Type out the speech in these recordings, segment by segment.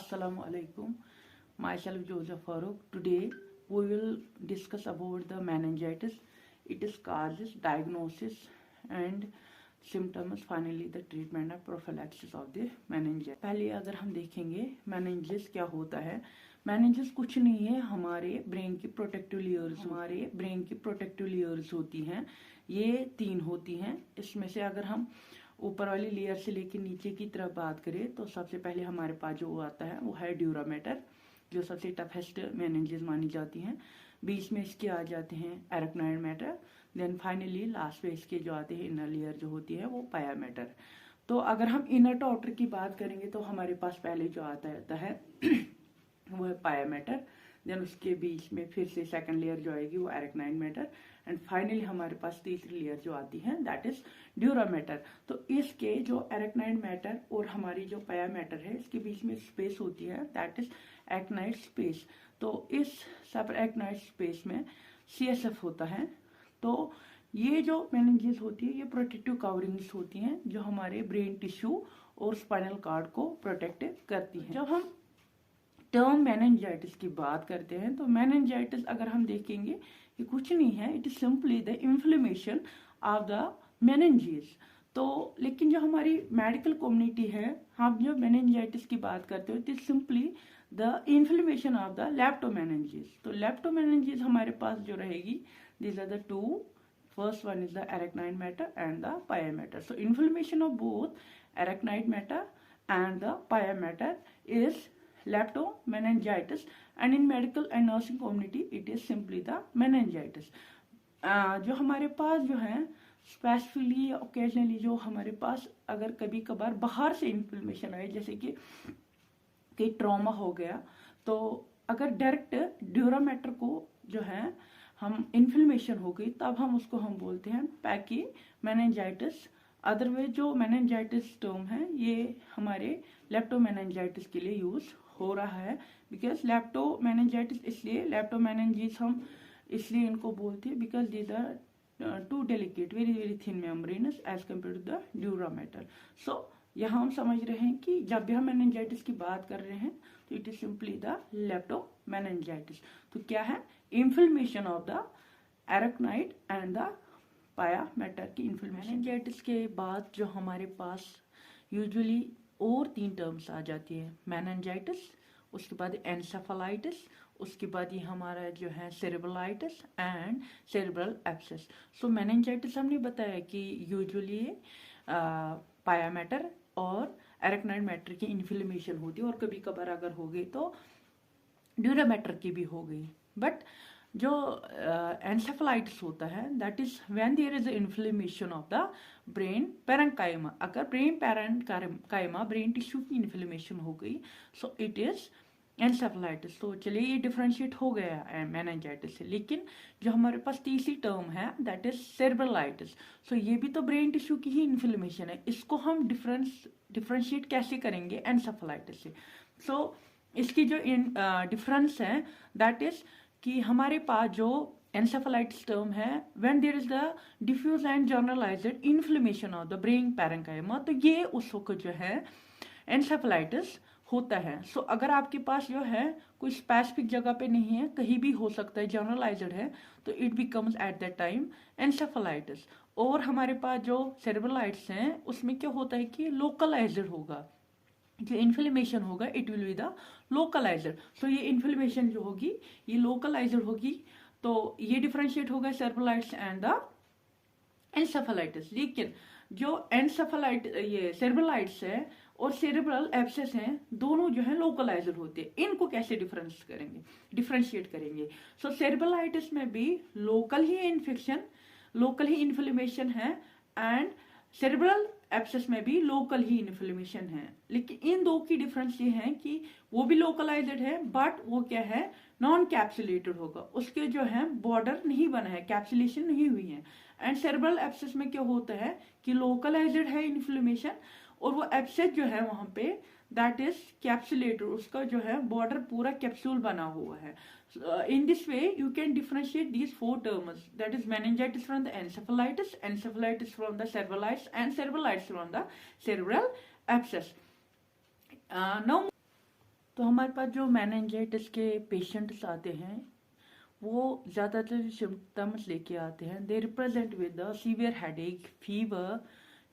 Assalamu alaikum. Myself Joseph Farooq. Today we will discuss about the meningitis. It is causes, diagnosis and symptoms, finally the treatment and prophylaxis of the meningitis. पहले अगर हम देखेंगे meningitis क्या होता है. meningitis कुछ नहीं है, हमारे ब्रेन की प्रोटेक्टिव लेयर्स होती हैं. ये 3 होती हैं. इसमें से अगर हम ऊपर वाली लेयर से लेकर नीचे की तरफ बात करें तो सबसे पहले हमारे पास जो आता है वो है ड्यूरामेटर, जो सबसे टफेस्ट मेनिंजेस मानी जाती हैं. बीच में इसके आ जाते हैं arachnoid matter. Then finally last में इसके जो आते हैं इनर लेयर जो होती है वो पाया मैटर. तो अगर हम इनर टू आउटर की बात करेंगे तो हमारे पास पहले जो आता है वो है पाया मैटर. देन उसके बीच में फिर से सेकंड लेयर जो आएगी वो एरेक्नाइड मैटर एंड फाइनली हमारे पास तीसरी लेयर जो आती है दैट इज ड्यूरामेटर. तो इसके जो एरेक्नाइड मैटर और हमारी जो पाया मैटर है इसके बीच में स्पेस होती है दैट इज एक्नाइड स्पेस. तो इस सब एक्नाइड स्पेस में CSF होता है. तो ये जो मेनिंजेस होती है ये प्रोटेक्टिव कवरिंग्स होती हैं जो हमारे ब्रेन टिश्यू और स्पाइनल कॉर्ड को प्रोटेक्ट करती हैं. जब हम टर्म मेनिंजाइटिस की बात करते हैं तो मेनिंजाइटिस अगर हम देखेंगे ये कुछ नहीं है, it is simply the inflammation of the meninges. तो लेकिन जो हमारी मेडिकल कम्युनिटी है, हम जो मेनिंजाइटिस की बात करते हो it is simply the inflammation of the leptomeninges. तो लेप्टोमेनिंजेस हमारे पास जो रहेगी these are the two. First one is the arachnoid matter and the pia matter. So inflammation of both arachnoid matter and the pia matter is leptomeningitis, and in medical and nursing community it is simply the meningitis. जो हमारे पास जो है specifically occasionally जो हमारे पास अगर कभी कभार बाहर से इन्फ्लेमेशन आए जैसे कि ट्रॉमा हो गया, तो अगर डायरेक्ट ड्यूरामेटर को जो है हम इन्फ्लेमेशन हो गई तब हम उसको हम बोलते हैं पैकी मेनिंजाइटिस. अदरवाइज जो मेनिंजाइटिस टर्म है ये हमारे लेप्टोमेनिंजाइटिस के लिए यूज हो रहा है. बिकॉज लेप्टोमेनिंजाइटिस इसलिए लेप्टोमेनिंजिस हम इसलिए इनको बोलते हैं because these are too delicate very very thin membranes as compared to the dura mater. So यहाँ हम समझ रहे हैं कि जब भी हम मेनिंजाइटिस की बात कर रहे हैं तो इट इज सिंपली द लेप्टोमेनिंजाइटिस. तो क्या है, inflammation of the arachnid and the पाया मैटर की इन्फ्लेमेशन. मेनिंजाइटिस के बाद जो हमारे पास यूजुअली और 3 टर्म्स आ जाती है, मेनिंजाइटिस, उसके बाद एन्सेफेलाइटिस, उसके बाद ये हमारा जो है cerebritis and cerebral abscess. So meningitis हमने बताया कि यूजुअली पाया मैटर और एरेक्नॉइड मैटर की इन्फ्लेमेशन होती है और कभी कभार अगर हो गई तो ड्यूरामेटर की भी हो गई. बट जो एन्सेफेलाइटिस होता है that is when there is inflammation of the brain parenchyma. अगर ब्रेन पैरेन्काइमा ब्रेन टिश्यू की इन्फ्लेमेशन हो गई सो इट इज एन्सेफेलाइटिस. तो चलिए ये डिफरेंशिएट हो गया मेनिंजाइटिस से. लेकिन जो हमारे पास तीसरी टर्म है दैट इज सेरेब्रलाइटिस. सो ये भी तो ब्रेन टिश्यू की ही इन्फ्लेमेशन है. इसको हम डिफरेंशिएट कैसे करेंगे एन्सेफेलाइटिस से. सो इसकी जो डिफरेंस है दैट इज कि हमारे पास जो एन्सेफेलाइटिस टर्म है when there is the diffuse and generalised inflammation of the brain parenchyma, तो ये उस वक्त जो है एन्सेफेलाइटिस होता है. सो अगर आपके पास जो है कोई स्पेसिफिक जगह पे नहीं है, कहीं भी हो सकता है, जनरलाइज्ड है, तो it becomes eight that time encephalitis. और हमारे पास जो सेरेब्रलाइटिस हैं उसमें क्या होता है कि लोकलाइज्ड होगा, जो इन्फ्लेमेशन होगा it will be the localized. So ये इन्फ्लेमेशन जो होगी ये लोकलाइज्ड होगी. तो ये डिफरेंशिएट होगा सेरेब्रलाइटिस एंड द एन्सेफेलाइटिस. लेकिन जो ये सेरेब्रलाइटिस है और सेरेब्रल एब्सेस हैं दोनों जो है लोकलाइज्ड होते हैं. इनको कैसे डिफरेंशिएट करेंगे. सो सेरेब्रलाइटिस में भी लोकल ही इन्फेक्शन, लोकल ही इन्फ्लेमेशन है एंड सेरेब्रल एब्सेस में भी लोकल ही इन्फ्लेमेशन है. लेकिन इन दो की डिफरेंस ये है कि वो भी लोकलाइज्ड है बट वो क्या है नॉन कैप्सुलेटेड होगा, उसके जो है बॉर्डर नहीं बना है, कैप्सुलेशन नहीं हुई है. एंड सेरेब्रल एब्सेस में क्या होता है कि लोकलाइज्ड है इन्फ्लेमेशन और वो एब्सेस जो है वहां पे दैट इज कैप्सुलेटेड, उसका जो है बॉर्डर पूरा कैप्सूल बना हुआ है. In this way you can differentiate these 4 terms, that is meningitis from the encephalitis, encephalitis from the cerebralitis and cerebralitis from the cerebral abscess. Now तो हमारे पास जो मेनिंजाइटिस के पेशेंट्स आते हैं वो ज़्यादातर सिम्टम्स लेके आते हैं। They represent with the severe headache, fever,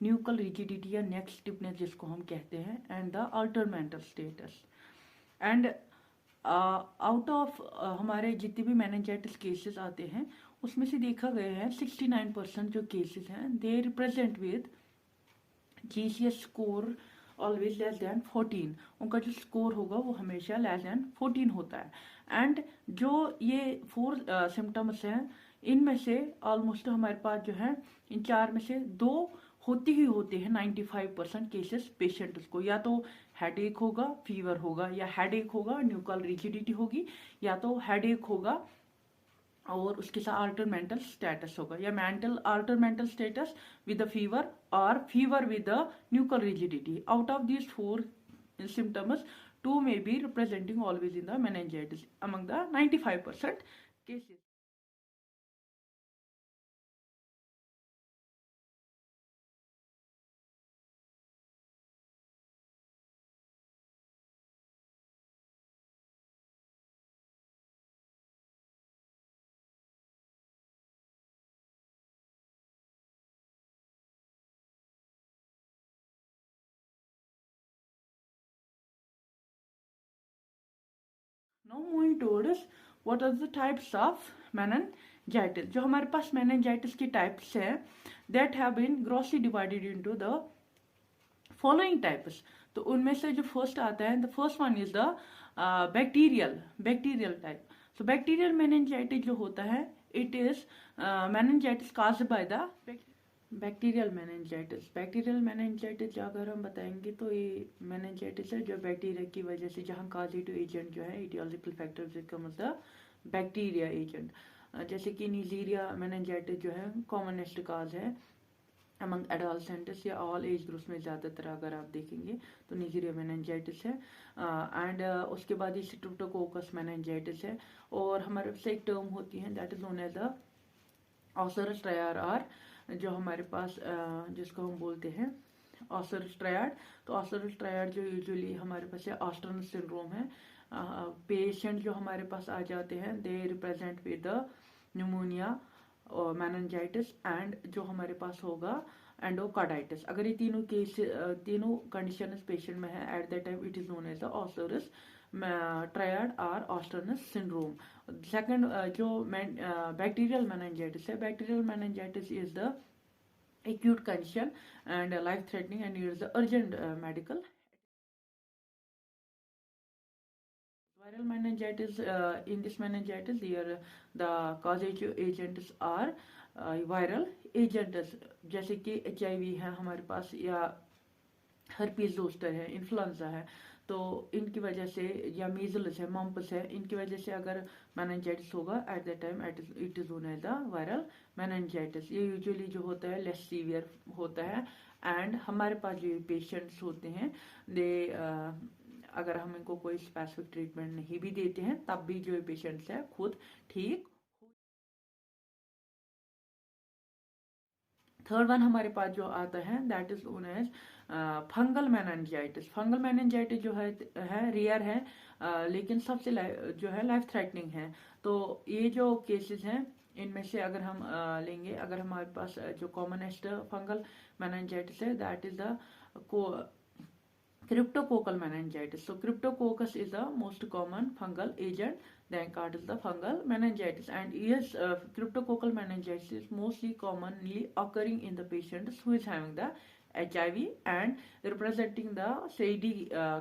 nuchal rigidity या नेक स्टिफनेस जिसको हम कहते हैं, and the alter mental status. And out of हमारे जितने भी मेनिंजाइटिस केसेस आते हैं उसमें से देखा गया है 69% जो केसेस हैं they represent with GCS score always less than 14। उनका जो स्कोर होगा वो हमेशा लेस देन 14 होता है। एंड जो ये 4 सिम्टम्स हैं इनमें से ऑलमोस्ट हमारे पास जो है इन 4 में से 2 होते ही होते हैं 95% केसेस पेशेंट्स को। या तो हेडेक होगा, फीवर होगा, या हेडेक होगा, न्यूकल रिजिडिटी होगी, या तो हेडेक होगा और उसके साथ अल्टर मेंटल स्टेटस होगा, या mental alter mental status with the fever और fever with the nuchal rigidity. Out of these 4 symptoms 2 may be representing always in the meningitis among the 95% cases. Now moving towards what are the types of meningitis. जो हमारे पास meningitis की types है that have been grossly divided into the following types. तो उनमें से जो first आता है the first one is the bacterial type. So bacterial meningitis जो होता है it is meningitis caused by the bacterial meningitis अगर हम बताएंगे तो ये मेनिंजाइटिस है जो बैक्टीरिया की वजह से, जहाँ काजिटिव एजेंट जो है इटियोलॉजिकल फैक्टर जिसका मतलब बैक्टीरिया एजेंट, जैसे कि नीजीरिया मेनिंजाइटिस जो है कॉमनेस्ट काज है अमंग एडोलसेंट्स या ऑल एज ग्रुप्स में ज़्यादातर अगर आप देखेंगे तो नीजीरिया मेनिंजाइटिस है। एंड उसके बाद ये स्ट्रेप्टोकोकस मेनिंजाइटिस है। और हमारे पास एक टर्म होती है that is known as the Osler's triad, और जो हमारे पास जिसको हम बोलते हैं ऑसरस ट्रायड। तो ऑसरस ट्रायड जो यूजुअली हमारे पास है ऑस्टर्नस सिंड्रोम है। पेशेंट जो हमारे पास आ जाते हैं they represent with the pneumonia और मेनिंजाइटिस एंड जो हमारे पास होगा एंडोकार्डाइटिस। अगर ये तीनों केस तीनों कंडीशन पेशेंट में है at that time it is known as the Osler's triad और ऑस्टर्नस सिंड्रोम। सेकंड जो बैक्टीरियल मेनिंजाइटिस है, bacterial meningitis is the acute condition and life threatening and needs the urgent medical. Viral meningitis, in this meningitis here the causative agents are viral agents जैसे कि HIV है हमारे पास, या herpes zoster है, influenza है, तो इनकी वजह से, या मीजल्स है, मम्प्स है, इनकी वजह से अगर मेनिंजाइटिस होगा at that time it is known as the viral meningitis. ये यूजुअली जो होता है लेस सीवियर होता है। एंड हमारे पास जो पेशेंट्स होते हैं दे अगर हम इनको कोई स्पेसिफिक ट्रीटमेंट नहीं भी देते हैं तब भी जो पेशेंट्स है खुद ठीक। थर्ड वन हमारे पास जो आता है that is known as fungal meningitis. Fungal meningitis जो है रेयर है, लेकिन सबसे जो है लाइफ थ्रेटनिंग है। तो ये जो केसेस हैं इनमें से अगर हम लेंगे, अगर हमारे पास जो कॉमनेस्ट फंगल मेनिंजाइटिस है that is the cryptococcal meningitis. So cryptococcus is the most common fungal agent then called as the fungal meningitis. And yes, cryptococcal meningitis is mostly commonly occurring in the patients who is having the HIV and representing the CD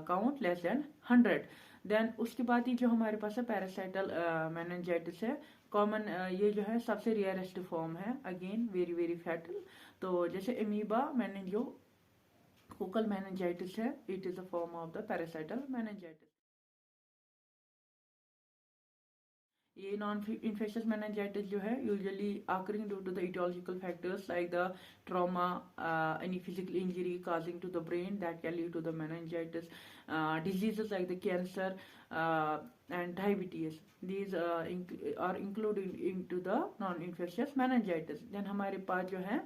count less than 100. Then उसके बाद ही जो हमारे पास है पैरासाइटल meningitis है common, ये जो है सबसे रेयरेस्ट फॉर्म है, अगेन वेरी वेरी फैटल। तो जैसे एमीबा मेनिंजो कोकल मेनिंजाइटिस है, it is a form of the parasitic meningitis. ये नॉन इन्फेक्शियस मेनिंजाइटिस जो है usually occurring due to the etiological factors like the trauma, any physical injury causing to the brain that can lead to the meningitis, diseases like the cancer and diabetes. These are included into the non-infectious meningitis. Then हमारे पास जो है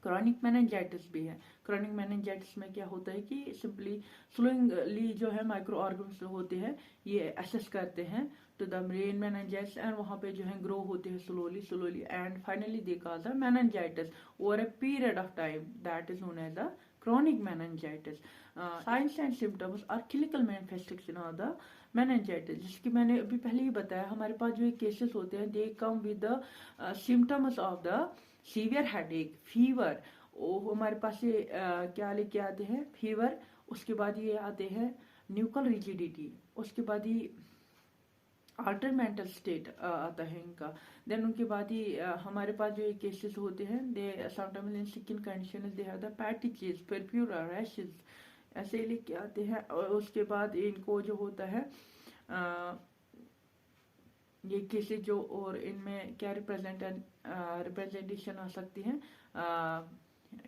chronic meningitis भी है। Chronic meningitis में क्या होता है कि सिंपली स्लोइंगली जो है माइक्रो ऑर्गन्स होते हैं ये एसेस करते हैं to the brain meningitis and वहां पे जो है ग्रो होते हैं slowly and finally they cause the meningitis over a period of time, that is known as the chronic meningitis. Signs and symptoms are clinical manifestation of the meningitis, जिसकी मैंने अभी पहले ही बताया। हमारे पास जो केसेस होते हैं they come with the symptoms of the severe headache, fever. हमारे पास ये क्या लेके आते हैं, फीवर, उसके बाद ये आते हैं न्यूकल रिजिडिटी, उसके बाद ही अल्टर मेंटल स्टेट आता है इनका। देन उनके बाद ही हमारे पास जो केसेस होते हैं they sometimes in skin condition they have the patches, purpura, rashes, ऐसे लेके आते हैं। और उसके बाद इनको जो होता है ये केसेस जो, और इनमें क्या रिप्रेजेंटेशन आ सकती है,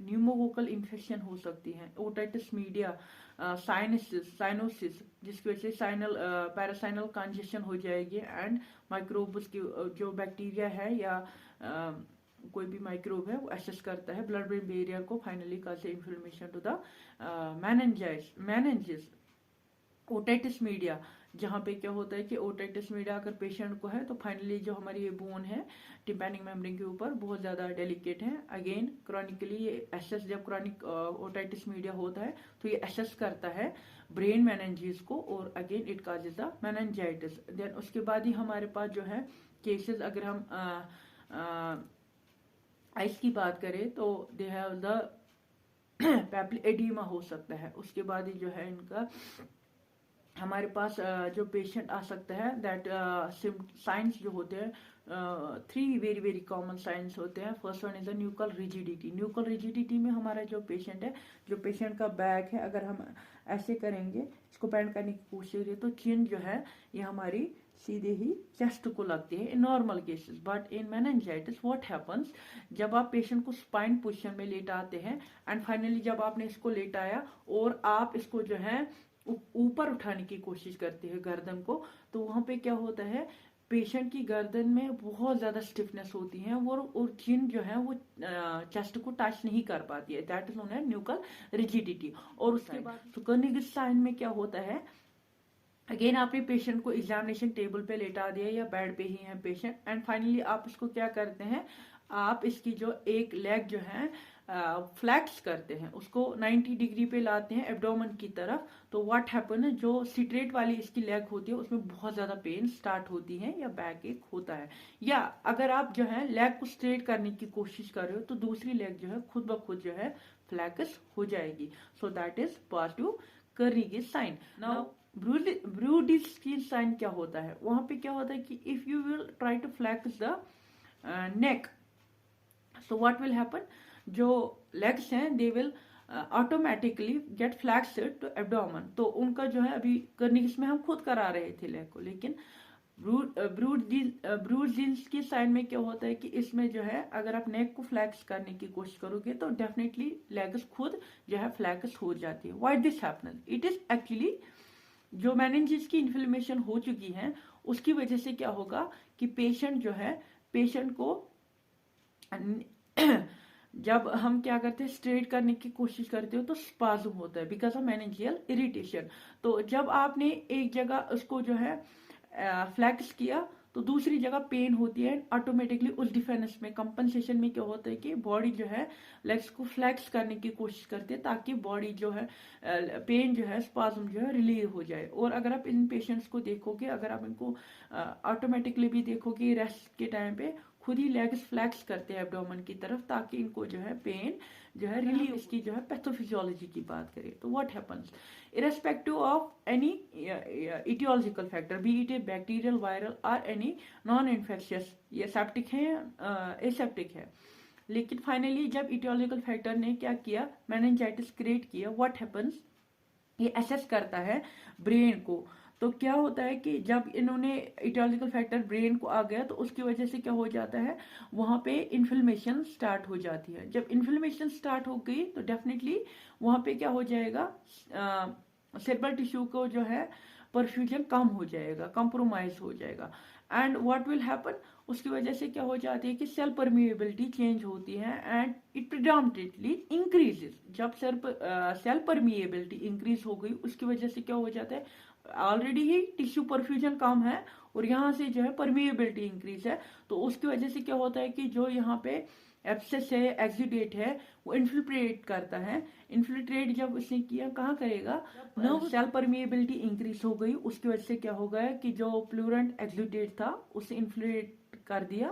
न्यूमोकोकल इन्फेक्शन हो सकती है, ओटाइटिस मीडिया, साइनोसिस जिसकी वजह से साइनल पैरासाइनल कंजेशन हो जाएगी एंड माइक्रोब्स की जो बैक्टीरिया है या कोई भी माइक्रोब है वो एक्सेस करता है ब्लड ब्रेन बैरियर को, finally cause inflammation to the meninges. Otitis media, जहाँ पे क्या होता है कि ओटाइटिस मीडिया अगर पेशेंट को है तो फाइनली जो हमारी ये बोन है टिम्पैनिक मेम्ब्रेन के ऊपर बहुत ज्यादा डेलिकेट है। अगेन क्रॉनिकली ये एसेस, जब क्रॉनिक ओटाइटिस मीडिया होता है तो ये एसेस करता है ब्रेन मेनिंजेस को और again it causes the meningitis. Then उसके बाद ही हमारे पास जो है केसेस, अगर हम आइस की बात करें तो दे हैव द पैपिल एडिमा हो सकता है। उसके बाद ही जो है इनका हमारे पास जो पेशेंट आ सकता है दैट साइंस जो होते हैं, 3 वेरी वेरी कॉमन साइंस होते हैं। First one is the nuchal rigidity. Nuchal rigidity में हमारा जो पेशेंट है, जो पेशेंट का बैक है, अगर हम ऐसे करेंगे, इसको बैंड करने की कोशिश करें तो चिन जो है ये हमारी सीधे ही चेस्ट को लगती है in normal cases. But in meningitis what happens, जब आप पेशेंट को स्पाइन पोजीशन में लेटाते हैं एंड फाइनली जब आपने इसको लेटाया और आप इसको जो है ऊपर उठाने की कोशिश करते हैं गर्दन को, तो वहां पे क्या होता है, पेशेंट की गर्दन में बहुत ज्यादा स्टिफनेस होती है और चिन जो है वो चेस्ट को टच नहीं कर पाती है, that is known as nuchal rigidity. और उसके बाद सुकर्निगस साइन में क्या होता है, अगेन आपने पेशेंट को एग्जामिनेशन टेबल पे लेटा दिया या बेड पे ही है पेशेंट एंड फाइनली आप इसको क्या करते हैं, आप इसकी जो एक लेग जो है फ्लैक्स करते हैं, उसको 90 डिग्री पे लाते हैं एब्डोमेन की तरफ। तो व्हाट हैपन है, जो स्ट्रेट वाली इसकी लेग होती है उसमें बहुत ज्यादा पेन स्टार्ट होती है या बैक एक होता है। या अगर आप जो है लेग को स्ट्रेट करने की कोशिश कर रहे हो तो दूसरी लेग जो है खुद ब खुद जो है फ्लैक्स हो जाएगी। So that is positive Kernig's sign. Now Brudzinski's sign क्या होता है, वहां पे क्या होता है कि if you will try to flex the neck, so what will happen, जो लेग्स हैं they will automatically get flexed to abdomen. तो उनका जो है अभी कर्निगस में हम खुद करा रहे थे लेग को, लेकिन ब्रूडिस की साइन में क्या होता है कि इसमें जो है अगर आप नेक को फ्लैक्स करने की कोशिश करोगे तो डेफिनेटली लेग्स खुद जो है फ्लैक्स हो जाती है। Why this happens, it is actually जो मेनिंजेस की इन्फ्लेमेशन हो चुकी है उसकी वजह से क्या होगा कि पेशेंट जो है, पेशेंट को जब हम क्या करते हैं स्ट्रेट करने की कोशिश करते हो तो स्पाज्म होता है बिकॉज ऑफ मेनिंजियल इरिटेशन। तो जब आपने एक जगह उसको जो है फ्लैक्स किया तो दूसरी जगह पेन होती है, ऑटोमेटिकली उस डिफेंस में कंपनसेशन में क्या होता है कि बॉडी जो है लेग्स को फ्लैक्स करने की कोशिश करती है ताकि बॉडी जो है पेन जो है स्पाज्म जो है रिलीज हो जाए। और अगर आप इन पेशेंट्स को देखोगे, अगर आप इनको ऑटोमेटिकली भी देखोगे रेस्ट के टाइम पे खुद ही लेग्स फ्लैक्स करते हैं एब्डोमेन की तरफ ताकि इनको जो है पेन जो है रिलीव, इसकी जो है पैथोफिजियोलॉजी की बात करें तो what happens irrespective of any aetiological factor, B it A bacterial, viral और एनी नॉन इन्फेक्शियस, ये सेप्टिक है एसेप्टिक है, लेकिन फाइनली जब इटियोलॉजिकल फैक्टर ने क्या किया, मेनिंजाइटिस क्रिएट किया, व्हाट हैपन्स, ये एसेस करता है ब्रेन को। तो क्या होता है कि जब इन्होंने इटियोलॉजिकल फैक्टर ब्रेन को आ गया तो उसकी वजह से क्या हो जाता है, वहां पे इन्फ्लेमेशन स्टार्ट हो जाती है। जब इन्फ्लेमेशन स्टार्ट हो गई तो डेफिनेटली वहां पे क्या हो जाएगा, सेरेब्रल टिश्यू को जो है परफ्यूजन कम हो जाएगा, कंप्रोमाइज हो जाएगा। एंड व्हाट विल हैपन, उसकी वजह से क्या हो जाती है कि सेल परमिएबिलिटी चेंज होती है एंड इट प्रिडोमिनेटली इंक्रीजेस। जब सेल परमिएबिलिटी इंक्रीज हो गई, उसकी वजह से क्या हो जाता है, ऑलरेडी ही टिश्यू परफ्यूजन कम है और यहाँ से जो है परमिएबिलिटी इंक्रीज है, तो उसकी वजह से क्या होता है कि जो यहाँ पे एब्सेस है, एक्सुडेट है, वो इन्फिल्ट्रेट करता है। इन्फिल्ट्रेट जब उसने किया, कहाँ करेगा, नर्व सेल परमिएबिलिटी इंक्रीज हो गई, उसकी वजह से क्या होगा कि जो प्लूरेंट एक्सुडेट था उसे इन्फ्लेट कर दिया,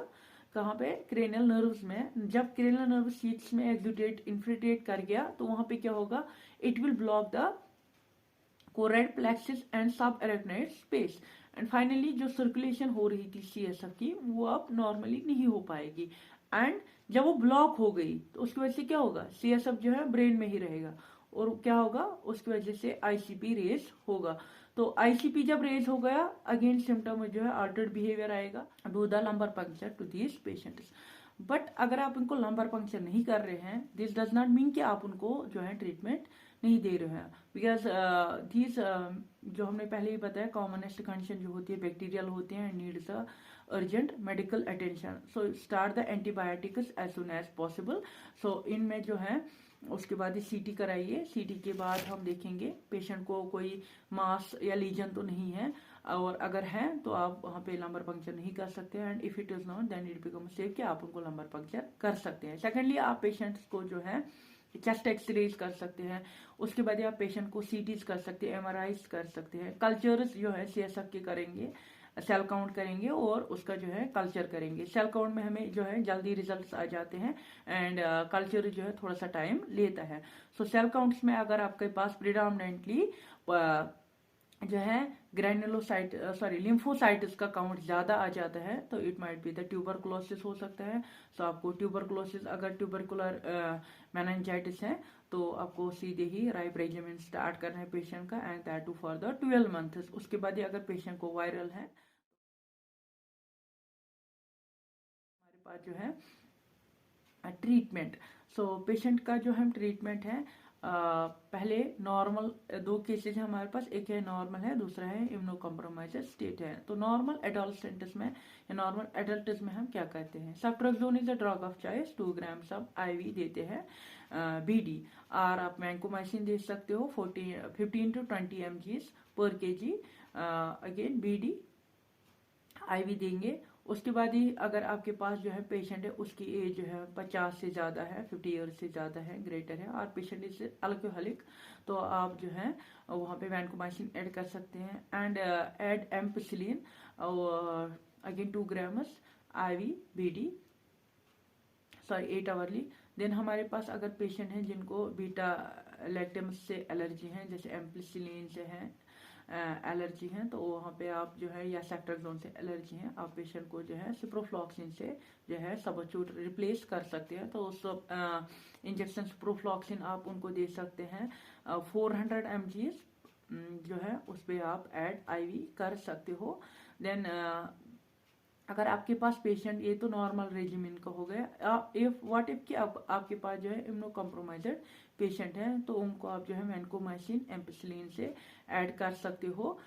कहाँ पे, क्रेनियल नर्व्स में। जब क्रेनियल नर्व शीट्स में एक्सुडेट इन्फिल्ट्रेट कर गया तो वहां पे क्या होगा, it will block the choroid plexus and सब एरेक्नोइड स्पेस। एंड फाइनली जो सर्कुलेशन हो रही थी सीएसएफ की, वो अब नॉर्मली नहीं हो पाएगी। एंड जब वो ब्लॉक हो गई तो उसकी वजह से क्या होगा, सीएसएफ जो है ब्रेन में ही रहेगा और क्या होगा, उसकी वजह से आईसीपी रेज होगा। तो आईसीपी जब रेज हो गया, अगेन सिम्टम में जो है अल्टर्ड बिहेवियर आएगा, do the lumbar puncture to these patients. But अगर आप उनको लंबर पंक्चर नहीं कर रहे हैं, दिस डज नॉट मीन कि आप उनको जो है ट्रीटमेंट नहीं दे रहे हैं, बिकॉज दीज जो हमने पहले ही बताया, कॉमनेस्ट कंडीशन जो होती है बैक्टीरियल होती है, needs a urgent medical attention, so start the antibiotics as soon as possible. So इनमें जो है उसके बाद सीटी कराइए, सीटी के बाद हम देखेंगे पेशेंट को कोई मास या लीजन तो नहीं है, और अगर है तो आप वहां पे लंबर पंक्चर नहीं कर सकते हैं। And if it is not then it become safe कि आप उनको लंबर पंक्चर कर सकते हैं। सेकेंडली, आप पेशेंट्स को जो है चेस्ट एक्सरेज कर सकते हैं, उसके बाद आप पेशेंट को सीटीज कर सकते हैं, एमआरआईज कर सकते हैं, कल्चर्स जो है सीएसएफ के करेंगे, सेल काउंट करेंगे और उसका जो है कल्चर करेंगे। सेल काउंट में हमें जो है जल्दी रिजल्ट्स आ जाते हैं एंड कल्चर जो है थोड़ा सा टाइम लेता है। सो सेल काउंट्स में अगर आपके पास प्रिडोमिनेंटली जो है ग्रैनुलोसाइट लिम्फोसाइट्स का काउंट ज्यादा आ जाता है, तो it might be the tuberculosis हो सकता है। सो आपको ट्यूबरकुलोसिस, अगर ट्यूबरकुलर मेनिंजाइटिस है तो आपको सीधे ही राइप रेजिमेंट स्टार्ट करना है पेशेंट का, and that too for the 12 months. उसके बाद ही अगर पेशेंट को वायरल है, हमारे पास जो है ट्रीटमेंट। सो पेशेंट का जो हम ट्रीटमेंट है, पहले नॉर्मल दो केसेज है हमारे पास, एक है नॉर्मल है, दूसरा है इम्यूनो कॉम्प्रोमाइज स्टेट है। तो नॉर्मल एडोलसेंट्स में या नॉर्मल एडल्ट्स में हम क्या कहते हैं, ceftriaxone is the drug of choice, 2 gram सब आईवी देते हैं। बीडी और आप वैंकोमाइसिन दे सकते हो 15 to 20 mg पर केजी, अगेन बीडी आईवी देंगे। उसके बाद ही अगर आपके पास जो है पेशेंट है, उसकी एज जो है 50 से ज्यादा है, 50 ईयर से ज्यादा है, ग्रेटर है, और पेशेंट इज अल्कोहलिक, तो आप जो है वहां पे वैंकोमाइसिन ऐड कर सकते हैं। एंड ऐड एम्पिसिलिन और again 2 grams IV BD, sorry 8 hourly. Then हमारे पास अगर पेशेंट हैं जिनको बीटा लैक्टम्स से एलर्जी है, जैसे एम्पिसिलिन से है एलर्जी है, तो वहाँ पे आप जो है, या सेफ्ट्रोक्सोन से एलर्जी है, आप पेशेंट को जो है सिप्रोफ्लॉक्सिन से जो है सबस्टिट्यूट रिप्लेस कर सकते हैं। तो उस इंजेक्शन सिप्रोफ्लॉक्सिन आप उनको दे सकते हैं 400 mg जो है उस पर आप ऐड आईवी कर सकते हो। देन अगर आपके पास पेशेंट, ये तो नॉर्मल रेजिमेंट का हो गया, इफ व्हाट इफ कि आपके पास जो है इम्यूनो कॉम्प्रोमाइज्ड पेशेंट है, तो उनको आप जो है वैंकोमाइसिन एम्पिसिलिन से ऐड कर सकते हो।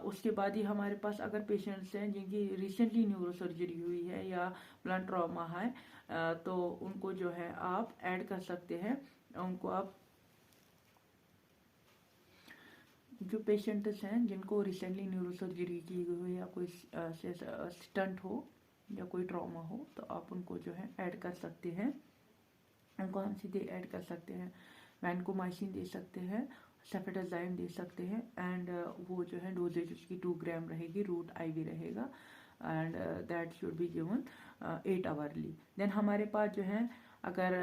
उसके बाद ही हमारे पास अगर पेशेंट्स हैं जिनकी रिसेंटली न्यूरोसर्जरी हुई है या ब्लंट ट्रॉमा है, तो उनको जो है आप ऐड कर सकते हैं। उनको आप, जो पेशेंट्स हैं जिनको रिसेंटली न्यूरोसर्जरी की गई हो या कोई स्टंट हो या कोई ट्रॉमा हो, तो आप उनको जो है ऐड कर सकते हैं। उनको हम सीधे ऐड कर सकते हैं, वैंकोमाइसिन दे सकते हैं, सेफेटाजाइम दे सकते हैं, एंड वो जो है डोजेज उसकी 2 ग्राम रहेगी, रूट आईवी रहेगा, and that should be given 8 hourly. Then हमारे पास जो है अगर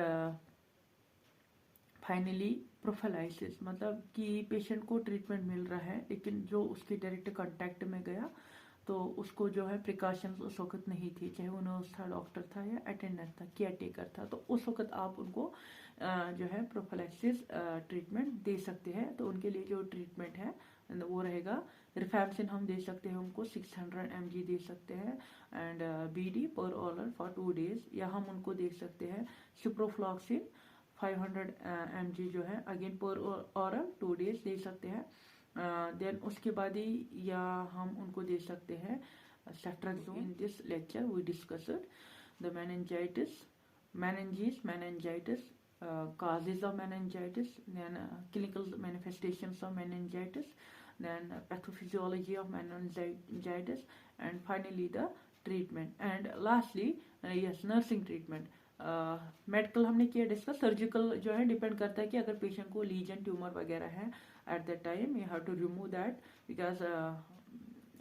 फाइनली प्रोफिलाइसिस, मतलब कि पेशेंट को ट्रीटमेंट मिल रहा है लेकिन जो उसके डायरेक्ट कांटेक्ट में गया तो उसको जो है प्रिकॉशंस उस वक्त नहीं थी, चाहे वो नर्स था, डॉक्टर था या अटेंडेंट था, केयर टेकर था, तो उस वक्त आप उनको जो है प्रोफिलाइसिस ट्रीटमेंट दे सकते हैं। तो उनके लिए जो ट्रीटमेंट है वो रहेगा, रिफैम्सिन हम दे सकते हैं उनको 600 mg दे सकते हैं, एंड बीडी पर ऑरल फॉर 2 days, या हम उनको दे सकते हैं सिप्रोफ्लॉक्सिन 500 mg जो है अगेन पर ऑरल 2 days दे सकते हैं। देन उसके बाद ही या हम उनको दे सकते हैं ceftriaxone. In this lecture we discussed the meningitis, causes of meningitis, then clinical manifestations of meningitis, then pathophysiology of meningitis, and finally the treatment, and lastly yes, nursing treatment. Medical हमने किया डिस्कस। सर्जिकल जो है depend करता है कि अगर patient को legion tumour वगैरह है at that time you have to remove that, because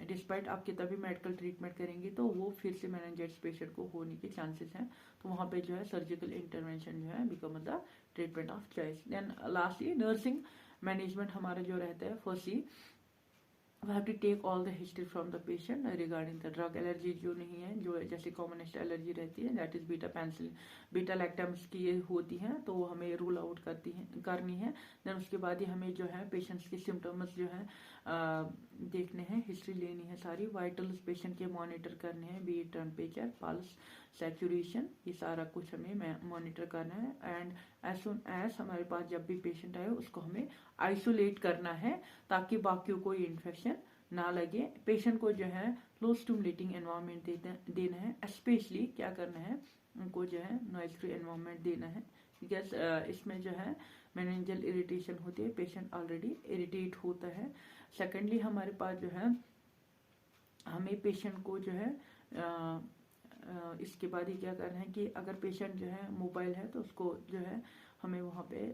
despite आप कितना भी मेडिकल ट्रीटमेंट करेंगे तो वो फिर से मेनिंजाइटिस पेशेंट को होने के चांसेस हैं, तो वहाँ पे जो है सर्जिकल इंटरवेंशन जो है become the treatment of choice. Then lastly nursing management हमारा जो रहता है, firstly we have to take all the history from the patient regarding the drug allergy जो नहीं है, जो जैसे कॉमनेस्ट एलर्जी रहती है that is beta penicillin, beta lactams की ये होती हैं तो हमें रूल आउट करनी है। देन उसके बाद ही हमें जो है पेशेंट्स के सिम्टम्स जो है देखने हैं, हिस्ट्री लेनी है सारी, वाइटल्स पेशेंट के मॉनिटर करने हैं, बी टेम्परेचर, पल्स, सैचुरेशन, ये सारा कुछ हमें मॉनिटर करना है। एंड एज सुन एज हमारे पास जब भी पेशेंट आए उसको हमें आइसोलेट करना है ताकि बाकियों को इन्फेक्शन ना लगे। पेशेंट को जो है लो स्टिमुलेटिंग एनवायरनमेंट देना है, स्पेशली क्या करना है उनको जो है नॉइज फ्री एनवायरनमेंट देना है, बिकॉज इसमें जो है मेनिंजियल इरिटेशन होती है, पेशेंट ऑलरेडी इरिटेट होता है। सेकेंडली हमारे पास जो है हमें पेशेंट को जो है इसके बाद ही क्या करना है कि अगर पेशेंट जो है मोबाइल है तो उसको जो है हमें वहाँ पे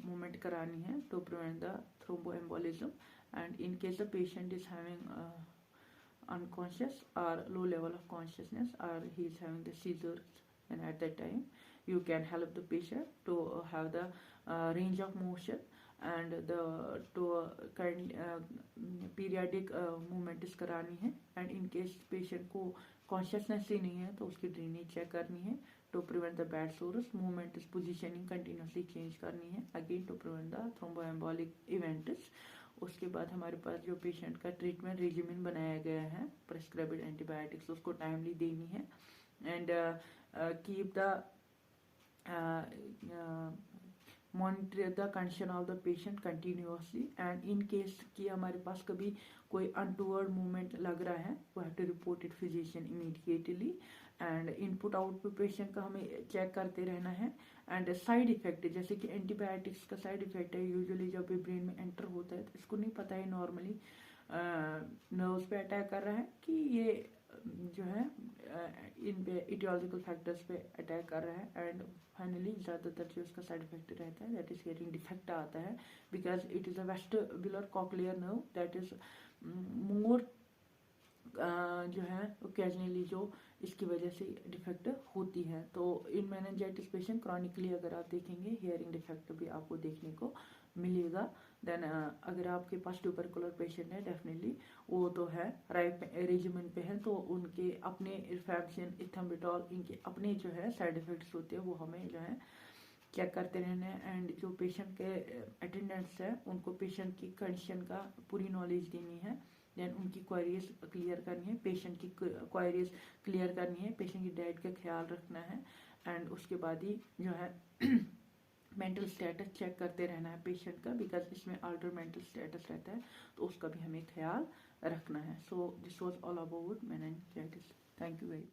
मूवमेंट करानी है to prevent the thromboembolism, and in case the patient is having unconscious or low level of consciousness or he is having the seizures, and at that time you can help the patient to have the range of motion and the to kind periodic movement is करानी है। And in case patient को consciousness ही नहीं है तो उसकी drainage check करनी है to prevent the bed sores, movement is positioning continuously change करनी है again to prevent the thromboembolic events. उसके बाद हमारे पास जो पेशेंट का ट्रीटमेंट रेजिमेंट बनाया गया है, प्रेस्क्राइब्ड एंटीबायोटिक्स उसको टाइमली देनी है, and keep the monitor the condition of the patient continuously, and in case कि हमारे पास कभी कोई अनटूवर्ड मूवमेंट लग रहा है we have to report it physician immediately, and input output patient का हमें चेक करते रहना है। एंड साइड इफेक्ट जैसे कि एंटीबायोटिक्स का साइड इफेक्ट है यूजुअली जब भी ब्रेन में एंटर होता है तो इसको नहीं पता है नॉर्मली नर्व्स पे अटैक कर रहा है कि ये जो है इन पे इटियोलॉजिकल फैक्टर्स पे अटैक कर रहा है, एंड फाइनली ज़्यादातर जो इसका साइड इफेक्ट रहता है दैट इज हियरिंग डिफेक्ट आता है, because it is a vestibular cochlear nerve that is more जो है ओकेजनली जो इसकी वजह से डिफेक्ट होती है। तो इन मेनिंजाइटिस पेशेंट क्रॉनिकली अगर आप देखेंगे हियरिंग डिफेक्ट भी आपको देखने को मिलेगा। देन अगर आपके पास ट्यूबरकुलर पेशेंट है डेफिनेटली वो तो है राइट रेजिमेंट पे है तो उनके अपने रिफैम्पिसिन, इथेम्बुटोल, इनके अपने जो है साइड इफेक्ट्स होते हैं वो हमें जो है चेक करते रहना है। एंड जो पेशेंट के अटेंडेंट्स है उनको पेशेंट की कंडीशन का पूरी नॉलेज देनी है, देन उनकी क्वारीज क्लियर करनी है, पेशेंट की क्वारीज क्लियर करनी है, पेशेंट की डाइट का ख्याल रखना है, एंड उसके बाद ही जो है मेंटल स्टेटस चेक करते रहना है पेशेंट का, बिकॉज इसमें अल्टर मेंटल स्टेटस रहता है तो उसका भी हमें ख्याल रखना है। So this was all about meningitis. Thank you very